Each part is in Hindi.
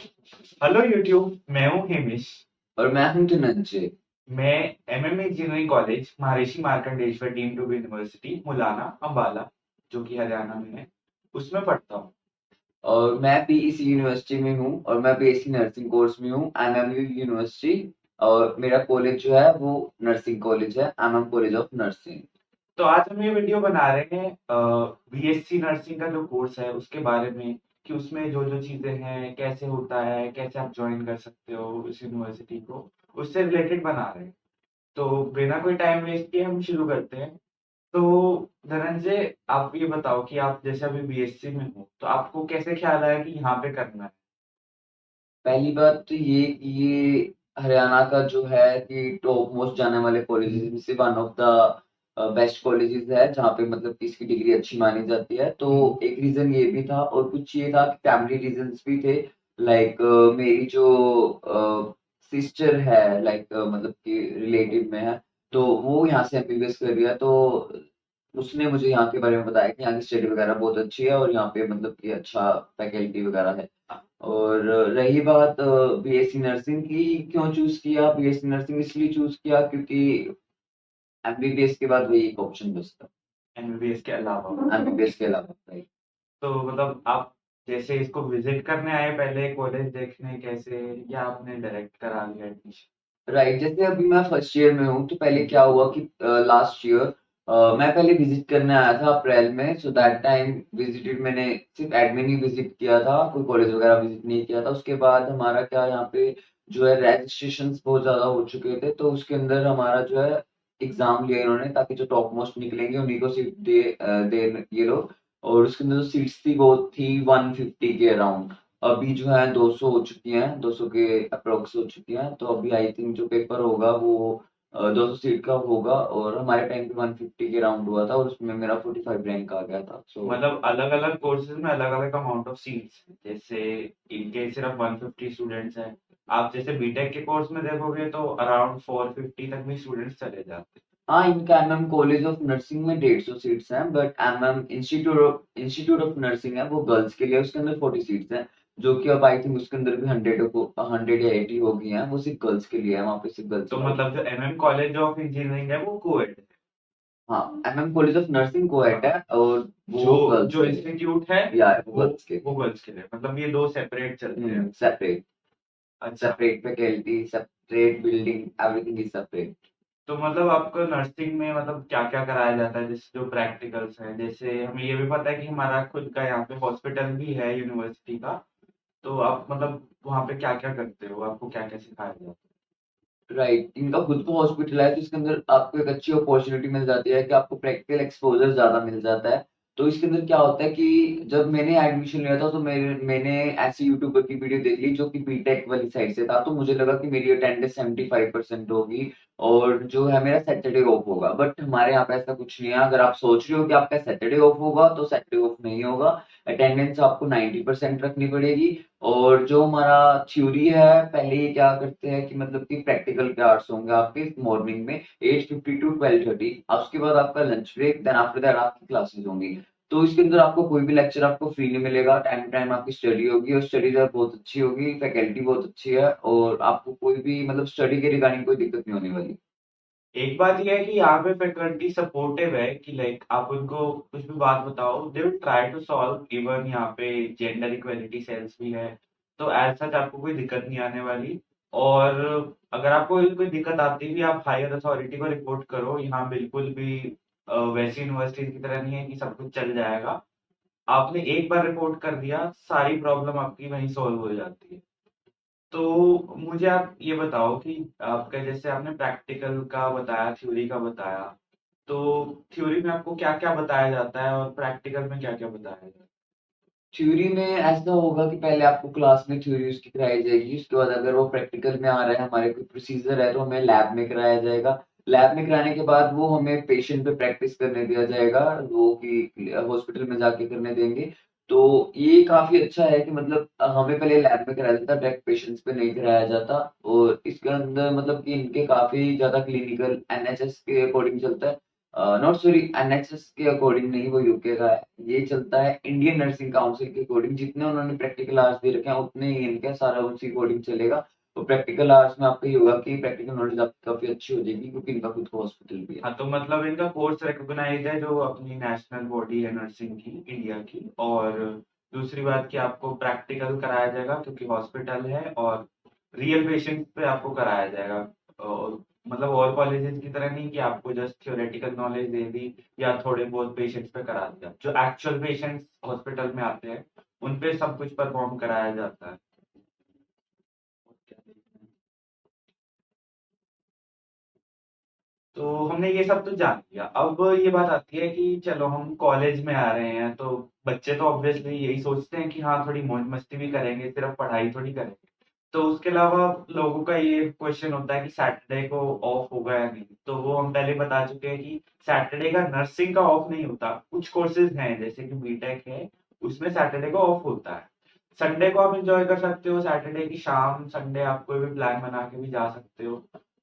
Hello YouTube. मैं हूँ हिमिश। और मैं हूं धनंजय। मैं MMA engineering college Maharishi Markandeshwar deemed to be university Mullana Ambala, जो कि हरियाणा में है, उसमें पढ़ता हूँ। और मैं भी इसी यूनिवर्सिटी में हूँ और मैं बीएससी नर्सिंग कोर्स में हूँ एमएमयू यूनिवर्सिटी। और मेरा कॉलेज जो है वो नर्सिंग कॉलेज है, एमएम कॉलेज ऑफ नर्सिंग। तो आज हम ये वीडियो बना रहे हैं बीएससी नर्सिंग का जो कोर्स है उसके बारे में, कि उसमें जो जो चीजें हैं, कैसे होता है, कैसे आप ज्वाइन कर सकते हो उस यूनिवर्सिटी को, उससे रिलेटेड बना रहे हैं। तो बिना कोई टाइम वेस्ट किए हम शुरू करते हैं। तो धनंजय, आप ये बताओ कि आप जैसे अभी बीएससी में हो तो आपको कैसे ख्याल आया कि यहाँ पे करना है। पहली बात तो ये कि ये हरियाणा का जो है कि टॉप मोस्ट जाने वाले कॉलेजेस में से one of the best colleges है, जहाँ पे मतलब कि इसकी डिग्री अच्छी मानी जाती है। तो हम्म। एक रीजन ये भी था और कुछ ये था कि फैमिली रीजंस भी थे। लाइक मेरी जो सिस्टर है, लाइक मतलब कि रिलेटिव में है, तो हम्म। वो यहाँ से एमबीबीएस कर रही है। तो उसने मुझे यहाँ के बारे में बताया कि यहाँ की स्टडी वगैरह बहुत अच्छी है और यहाँ पे मतलब कि अच्छा फैकल्टी वगैरह है। और रही बात बीएससी नर्सिंग की, क्यों चूज किया बीएससी नर्सिंग? इसलिए चूज किया क्योंकि एमबीबीएस के बाद वही एक ऑप्शन बचता, एमबीबीएस के अलावा। एमबीबीएस के अलावा। राइट। तो मतलब आप जैसे इसको विजिट करने आए पहले कॉलेज देखने कैसे, या आपने डायरेक्ट करा लिया एडमिशन। राइट, जैसे अभी मैं फर्स्ट ईयर में हूँ, तो पहले क्या हुआ कि लास्ट ईयर मैं पहले विजिट करने आया था अप्रैल में। सो दैट टाइम विजिटेड, मैंने सिर्फ एडमिन ही विजिट किया था, कोई कॉलेज वगैरह विजिट नहीं किया था। उसके बाद हमारा क्या यहाँ पे जो है रजिस्ट्रेशन बहुत ज्यादा हो चुके थे, तो उसके अंदर हमारा जो है एग्जाम लिया इन्होंने, ताकि जो टॉप मोस्ट निकलेंगे उन्हीं को सीट दे ये लोग। और उसके अंदर जो सीट्स थी वो थी 150 के अराउंड। अभी जो है 200 हो चुकी हैं, 200 के अप्रोक्स हो चुकी हैं। तो अभी आई थिंक जो पेपर होगा वो 200 सीट का होगा, और हमारे टाइम पे 150 के राउंड हुआ था और उसमें मेरा 45 रैंक आ गया था। सो मतलब अलग अलग कोर्सेज में अलग अलग अमाउंट ऑफ सीट्स, जैसे इनके सिर्फ 150 स्टूडेंट्स हैं। आप जैसे बीटेक के कोर्स में देखोगे तो अराउंड 450 तक भी स्टूडेंट्स चले जाते हैं। हाँ, इनका एमएम कॉलेज ऑफ नर्सिंग में 150 सीट्स हैं, but MM institute of nursing है, वो गर्ल्स के लिए, उसके अंदर 40 सीट्स हैं। जो कि अब आई थिंक उसके अंदर भी 100 या 80 हो गई हैं, वो सिर्फ गर्ल्स के लिए है, वहाँ पे सिर्फ गर्ल्स तो अलाउड। मतलब जो एमएम कॉलेज ऑफ इंजीनियरिंग है वो कोएड है। हाँ, MM college of nursing coed है, हाँ। और जो वो गर्ल्स जो के लिए। इंस्टीट्यूट है या वो वो गर्ल्स के लिए। वो गर्ल्स के लिए, मतलब ये दो सेपरेट चलते हैं। सेपरेट। अच्छा। Separate faculty, separate building, everything is separate. तो मतलब आपको नर्सिंग में मतलब क्या क्या कराया जाता है, जैसे जो प्रैक्टिकल्स हैं, जैसे हमें ये भी पता है कि हमारा खुद का यहाँ पे हॉस्पिटल भी है यूनिवर्सिटी का। तो आप मतलब वहाँ पे क्या क्या करते हो, आपको क्या क्या सिखाया जाता राइट, इनका खुद का हॉस्पिटल है, तो इसके अंदर आपको एक अच्छी अपॉर्चुनिटी मिल जाती है कि आपको प्रैक्टिकल एक्सपोजर ज्यादा मिल जाता है। तो इसके अंदर क्या होता है कि जब मैंने एडमिशन लिया था, तो मैंने ऐसी यूट्यूबर की वीडियो देख ली जो कि बीटेक वाली साइड से था, तो मुझे लगा कि मेरी अटेंडेंस 75% होगी और जो है मेरा सैटरडे ऑफ होगा। बट हमारे यहाँ पे ऐसा कुछ नहीं है। अगर आप सोच रहे हो कि आपका सैटरडे ऑफ होगा, तो सैटरडे ऑफ नहीं होगा। अटेंडेंस आपको 90% रखनी पड़ेगी। और जो हमारा थ्योरी है, पहले ये क्या करते हैं कि मतलब कि प्रैक्टिकल के आवर्स होंगे आपके मॉर्निंग में 8:50 टू 12:30, उसके बाद आपका lunch break, then after that आपकी क्लासेस होंगी। तो इसके अंदर आपको कोई भी लेक्चर आपको फ्री नहीं मिलेगा, टाइम टू टाइम आपकी स्टडी होगी, और स्टडी जो है बहुत अच्छी होगी, फैकल्टी बहुत अच्छी है, और आपको कोई भी मतलब स्टडी के रिगार्डिंग कोई दिक्कत नहीं होने वाली। है। एक बात ये है कि यहाँ पे फैकल्टी सपोर्टिव है, कि लाइक आप उनको कुछ भी बात बताओ, they will try to solve. Even यहाँ पे जेंडर इक्वेलिटी सेल्स भी है, तो एज सच आपको कोई दिक्कत नहीं आने वाली। और अगर आपको कोई दिक्कत आती भी, आप हायर अथॉरिटी को रिपोर्ट करो। यहाँ बिल्कुल भी वैसी यूनिवर्सिटी की तरह नहीं है कि सब कुछ चल जाएगा। आपने एक बार रिपोर्ट कर दिया, सारी प्रॉब्लम आपकी वहीं सॉल्व हो जाती है। तो मुझे आप ये बताओ कि आपका जैसे आपने प्रैक्टिकल का बताया, थ्योरी का बताया, तो थ्योरी में आपको क्या-क्या बताया जाता है और प्रैक्टिकल में क्या-क्या बताया जाता है? थ्योरी में ऐसा होगा कि पहले आपको क्लास में थ्योरी उसकी कराई जाएगी, उसके बाद अगर वो प्रैक्टिकल में आ रहा है, हमारे कोई प्रोसीजर है, तो हमें लैब में कराया जाएगा। लैब में कराने के बाद वो हमें पेशेंट पे प्रैक्टिस करने दिया जाएगा, वो कि हॉस्पिटल में जाके करने देंगे। तो ये काफी अच्छा है कि मतलब हमें पहले लैब में कराया जाता, डायरेक्ट पेशेंट्स पे नहीं कराया जाता। और इसके अंदर मतलब कि इनके काफी ज्यादा क्लिनिकल एनएचएस के अकॉर्डिंग चलता है। नॉट सॉरी, एनएचएस के अकॉर्डिंग नहीं, वो यूके का है। ये चलता है इंडियन नर्सिंग काउंसिल के अकॉर्डिंग। जितने उन्होंने प्रैक्टिकल आवर्स दे रखे हैं उतने ही इनके, सारा उसी अकॉर्डिंग चलेगा। तो प्रैक्टिकल आवर्स में आपका ये होगा कि प्रैक्टिकल नॉलेज आपकी काफी अच्छी हो जाएगी, क्योंकि इनका खुद का हॉस्पिटल भी है। हाँ, तो मतलब इनका कोर्स रिकॉग्नाइज्ड है जो अपनी नेशनल बॉडी है नर्सिंग की, इंडिया की। और दूसरी बात कि आपको प्रैक्टिकल कराया जाएगा क्योंकि हॉस्पिटल है, और रियल पेशेंट पे आपको कराया जाएगा। और मतलब और कॉलेजेस की तरह नहीं कि आपको जस्ट थ्योरेटिकल नॉलेज दे दी या थोड़े बहुत पेशेंट्स पे करा दिया। जो एक्चुअल पेशेंट्स हॉस्पिटल में आते हैं उन पे सब कुछ परफॉर्म कराया जाता है। तो हमने ये सब तो जान लिया। अब ये बात आती है कि चलो हम कॉलेज में आ रहे हैं, तो बच्चे तो ऑब्वियसली यही सोचते हैं कि हाँ थोड़ी मौज मस्ती भी करेंगे, सिर्फ पढ़ाई थोड़ी करेंगे। तो उसके अलावा लोगों का ये क्वेश्चन होता है कि सैटरडे को ऑफ होगा या नहीं। तो वो हम पहले बता चुके हैं कि सैटरडे का नर्सिंग का ऑफ नहीं होता। कुछ कोर्सेज हैं जैसे कि बीटेक है, उसमें सैटरडे को ऑफ होता है। संडे को आप एंजॉय कर सकते हो, सैटरडे की शाम संडे आप कोई भी प्लान बना के भी जा सकते हो।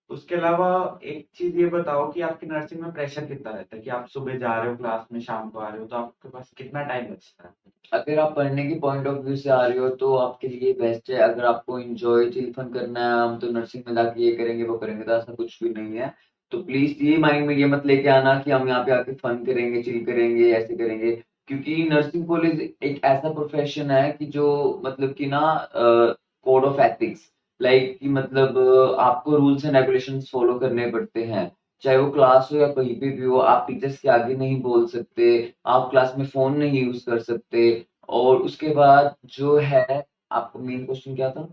उसके अलावा एक चीज ये बताओ कि आपकी नर्सिंग में प्रेशर कितना रहता है कि आप सुबह जा रहे हो क्लास में, शाम को आ रहे हो, तो आपके पास कितना टाइम बचता है? अगर आप पढ़ने की पॉइंट ऑफ व्यू से आ रहे हो तो आपके लिए बेस्ट है। अगर आपको एंजॉय चिल फन करना है, हम तो नर्सिंग में जाके ये करेंगे वो करेंगे, तो ऐसा कुछ भी नहीं है। तो प्लीज ये माइंड में ये मत लेके आना कि हम यहाँ पे आके फन करेंगे, चिल करेंगे, ऐसे करेंगे। क्योंकि नर्सिंग कॉलेज एक ऐसा प्रोफेशन है कि जो मतलब कि ना कोड ऑफ एथिक्स, लाइक कि मतलब आपको रूल्स एंड रेगुलेशंस फॉलो करने पड़ते हैं। चाहे वो क्लास हो या कहीं पे भी हो, आप टीचर्स के आगे नहीं बोल सकते, आप क्लास में फ़ोन नहीं यूज़ कर सकते। और उसके बाद जो है, आपका मेन क्वेश्चन क्या था?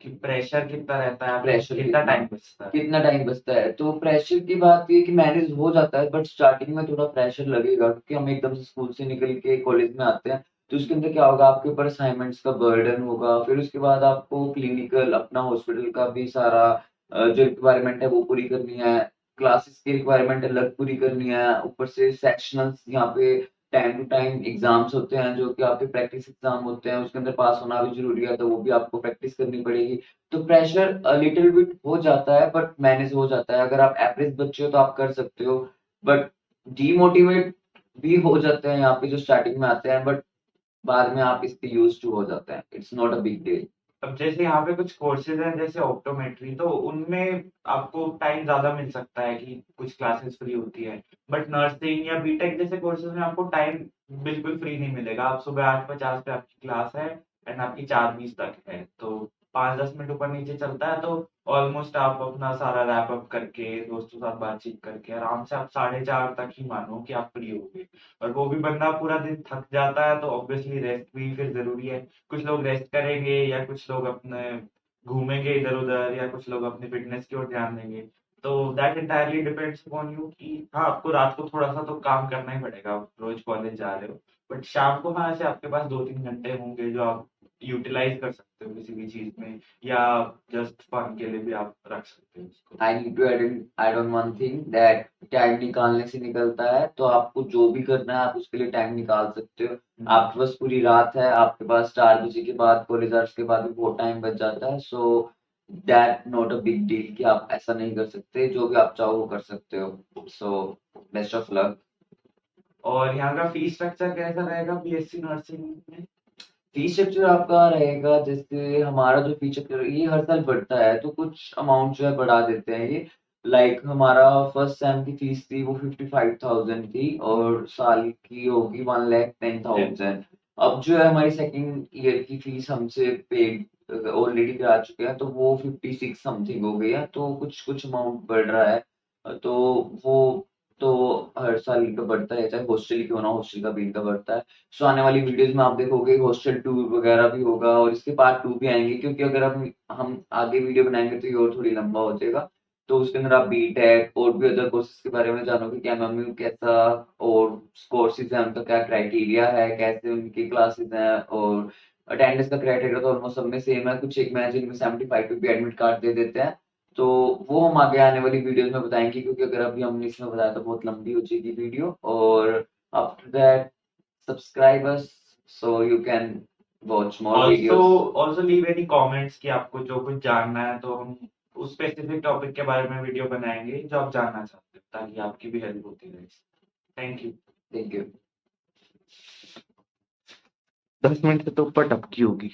कि प्रेशर कितना रहता है, आपके पास प्रेशर कितना कितना? टाइम बचता है? कितना टाइम बचता है? तो प्रेशर की बात ये कि मैनेज हो जाता है, बट स्टार्टिंग में थोड़ा प्रेशर लगेगा, क्योंकि हम एकदम से स्कूल से निकल के कॉलेज में आते हैं। तो उसके अंदर क्या होगा, आपके ऊपर असाइनमेंट्स का बर्डन होगा, फिर उसके बाद आपको क्लिनिकल अपना हॉस्पिटल का भी सारा जो रिक्वायरमेंट है वो पूरी करनी है, क्लासेस की रिक्वायरमेंट अलग पूरी करनी है, ऊपर से सेक्शनल्स यहाँ पे टाइम टू टाइम एग्जाम्स होते हैं जो कि आपके प्रैक्टिस एग्जाम होते हैं, उसके अंदर पास होना भी जरूरी है, तो वो भी आपको प्रैक्टिस करनी पड़ेगी। तो प्रेशर लिटिल बिट हो जाता है, बट मैनेज हो जाता है। अगर आप एवरेज बच्चे हो तो आप कर सकते हो, बट डीमोटिवेट भी हो जाते हैं यहाँ पे जो स्टार्टिंग में आते हैं, बट बाद में आप इसके यूज टू हो जाते हैं। It's not a big deal. अब जैसे यहाँ पे कुछ कोर्सेज हैं जैसे ऑप्टोमेट्री, तो उनमें आपको टाइम ज्यादा मिल सकता है कि कुछ क्लासेस फ्री होती है। बट नर्सिंग या बीटेक जैसे कोर्सेज में आपको टाइम बिल्कुल फ्री नहीं मिलेगा। आप सुबह 8:50 पे आपकी क्लास है एंड आपकी 4:20 तक है, तो 5-10 मिनट ऊपर नीचे चलता है। तो ऑलमोस्ट आप अपना सारा रैप अप करके दोस्तों के साथ बातचीत करके आराम से आप 4:30 तक ही मानो कि आप फ्री हो गए। और वो भी बंदा पूरा दिन थक जाता है, तो ऑब्वियसली रेस्ट भी फिर जरूरी है। कुछ लोग रेस्ट करेंगे या कुछ लोग अपने घूमेंगे इधर उधर, या कुछ लोग अपनी फिटनेस की ओर ध्यान देंगे। तो that entirely depends upon you कि हाँ आपको रात को थोड़ा सा तो काम करना ही पड़ेगा, आप रोज कॉलेज जा रहे हो। बट शाम को हाँ ऐसे आपके पास 2-3 घंटे होंगे जो आप यूटिलाइज कर सकते हो किसी भी चीज में, या जस्ट फन के लिए भी आप रख सकते हो उसको। I need to add on one thing that time निकालने से निकलता है, तो आपको जो भी करना है आप उसके लिए टाइम निकाल सकते हो। आपके पास पूरी रात है, आपके पास 4 बजे के बाद कॉलेज आवर्स के बाद भी बहुत टाइम बच जाता है। So that not a big deal कि आप ऐसा नहीं कर सकते, जो भी आप चाहो वो कर सकते हो। So best of luck. और यहाँ का फीस स्ट्रक्चर कैसा रहेगा बीएससी नर्सिंग में? फी स्ट्रक्चर आपका रहेगा, जैसे हमारा जो फी स्ट्रक्चर ये हर साल बढ़ता है, तो कुछ अमाउंट जो है बढ़ा देते हैं ये। लाइक हमारा फर्स्ट सेम की फीस थी वो 55,000 थी, और साल की होगी 1,10,000। अब जो है हमारी सेकंड ईयर की फीस हमसे पेड ऑलरेडी करा चुके हैं, तो वो 56 समथिंग हो गई है, तो कुछ कुछ अमाउंट बढ़ रहा है। तो वो तो हर साल इनका बढ़ता है, चाहे हॉस्टल क्यों ना, हॉस्टल का भी इनका बढ़ता है। सो आने वाली वीडियोस में आप देखोगे हॉस्टल टूर वगैरह भी होगा, और इसके पार्ट 2 भी आएंगे, क्योंकि अगर हम आगे वीडियो बनाएंगे तो ये और थोड़ी लंबा हो जाएगा। तो उसके अंदर आप बीटेक और भी अदर कोर्सेज के बारे में जानोगे कि एमएमयू कैसा, और कोर्सेज है उनका क्या क्राइटेरिया है, कैसे उनकी क्लासेस हैं, और अटेंडेंस का क्राइटेरिया तो ऑलमोस्ट सब में सेम है। कुछ एक मैच जिनमें 75 पे भी एडमिट कार्ड दे देते हैं। तो वो हम आगे आने वाली वीडियोस में बताएंगे, क्योंकि अगर अभी हमने इसमें बताया तो बहुत लंबी हो जाएगी वीडियो। और after that subscribe us so you can watch more also videos. Also leave any comments कि आपको जो कुछ जानना है, तो हम उस स्पेसिफिक टॉपिक के बारे में वीडियो बनाएंगे जो आप जानना चाहते हो। ताकि आपकी भी हेल्प होती रहे। Thank you. Thank you. 10 minute से तो ऊपर टपकी होगी।